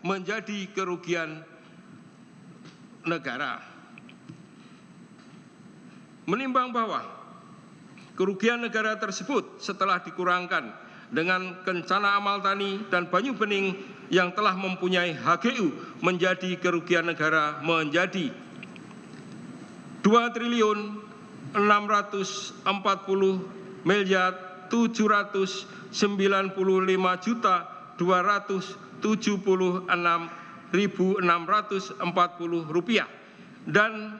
menjadi kerugian negara. Menimbang bahwa kerugian negara tersebut setelah dikurangkan dengan Kencana Amal Tani dan Banyu Bening yang telah mempunyai HGU menjadi kerugian negara menjadi 2.645.795.276.640 rupiah dan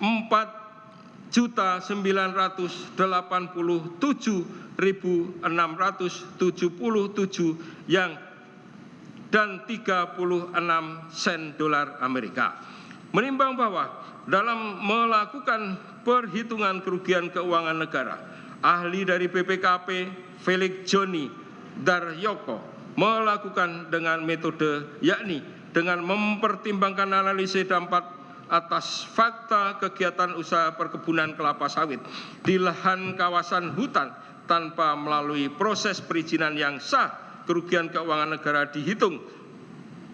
4.987.677 dan 36 sen dolar Amerika. Menimbang bahwa dalam melakukan perhitungan kerugian keuangan negara, ahli dari BPKP Felix Joni Daryoko melakukan dengan metode yakni dengan mempertimbangkan analisis dampak atas fakta kegiatan usaha perkebunan kelapa sawit di lahan kawasan hutan tanpa melalui proses perizinan yang sah. Kerugian keuangan negara dihitung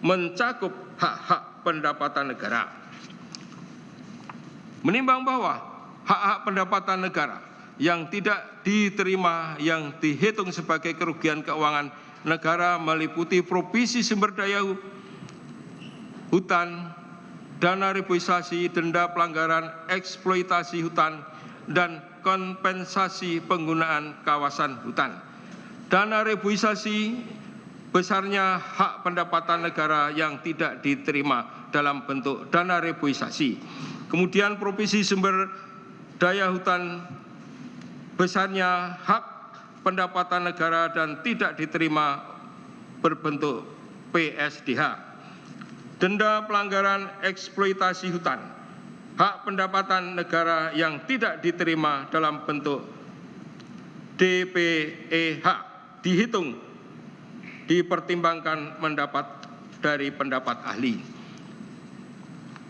mencakup hak-hak pendapatan negara. Menimbang bahwa hak-hak pendapatan negara yang tidak diterima yang dihitung sebagai kerugian keuangan negara meliputi provisi sumber daya hutan, dana reboisasi, denda pelanggaran eksploitasi hutan, dan kompensasi penggunaan kawasan hutan. Dana reboisasi besarnya hak pendapatan negara yang tidak diterima dalam bentuk dana reboisasi. Kemudian provisi sumber daya hutan besarnya hak pendapatan negara dan tidak diterima berbentuk PSDH. Denda pelanggaran eksploitasi hutan, hak pendapatan negara yang tidak diterima dalam bentuk DPEH dihitung dipertimbangkan mendapat dari pendapat ahli.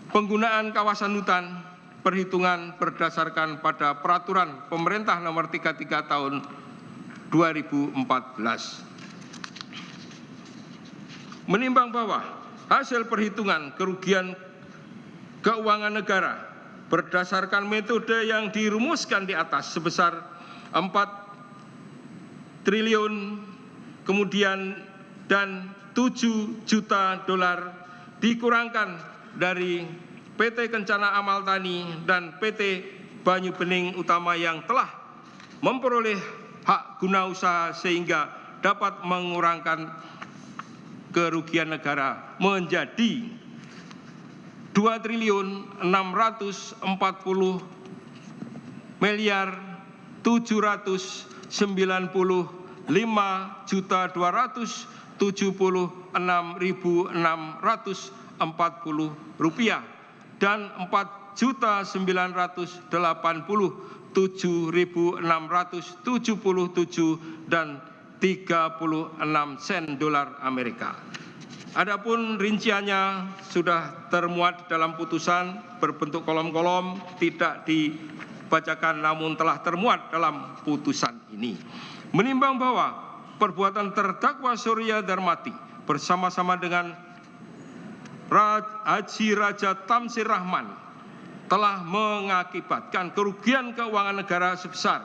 Penggunaan kawasan hutan perhitungan berdasarkan pada peraturan pemerintah nomor 33 tahun 2014. Menimbang bahwa hasil perhitungan kerugian keuangan negara berdasarkan metode yang dirumuskan di atas sebesar 4 triliun kemudian dan 7 juta dolar dikurangkan dari PT Kencana Amal Tani dan PT Banyu Bening Utama yang telah memperoleh hak guna usaha sehingga dapat mengurangkan kerugian negara menjadi 2.645.796.640 rupiah dan 4.987.677 dan 36 sen dolar Amerika. Adapun rinciannya sudah termuat dalam putusan berbentuk kolom-kolom, tidak dibacakan namun telah termuat dalam putusan ini. Menimbang bahwa perbuatan terdakwa Surya Darmati bersama-sama dengan Haji Raja Tamsir Rahman telah mengakibatkan kerugian keuangan negara sebesar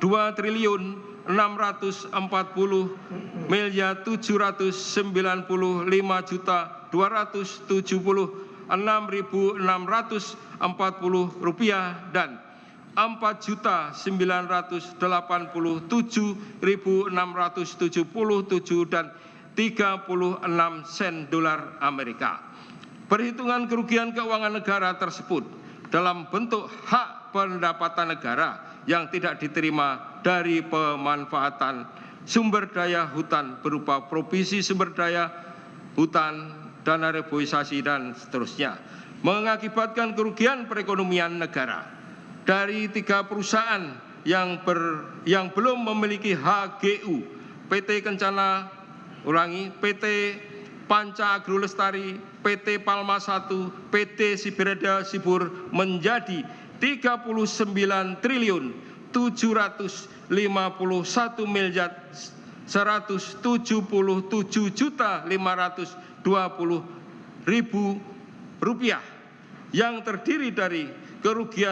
2.645.276.640 rupiah dan 4.987.677 dan 36 sen dolar Amerika. Perhitungan kerugian keuangan negara tersebut dalam bentuk hak pendapatan negara yang tidak diterima dari pemanfaatan sumber daya hutan berupa provisi sumber daya hutan, dana reboisasi, dan seterusnya, mengakibatkan kerugian perekonomian negara dari 3 perusahaan yang belum memiliki HGU, PT Kencana, PT Panca Agro Lestari, PT Palma I, PT Sibirada Sibur menjadi 39.751.000.000 Rp177.520.000 yang terdiri dari kerugian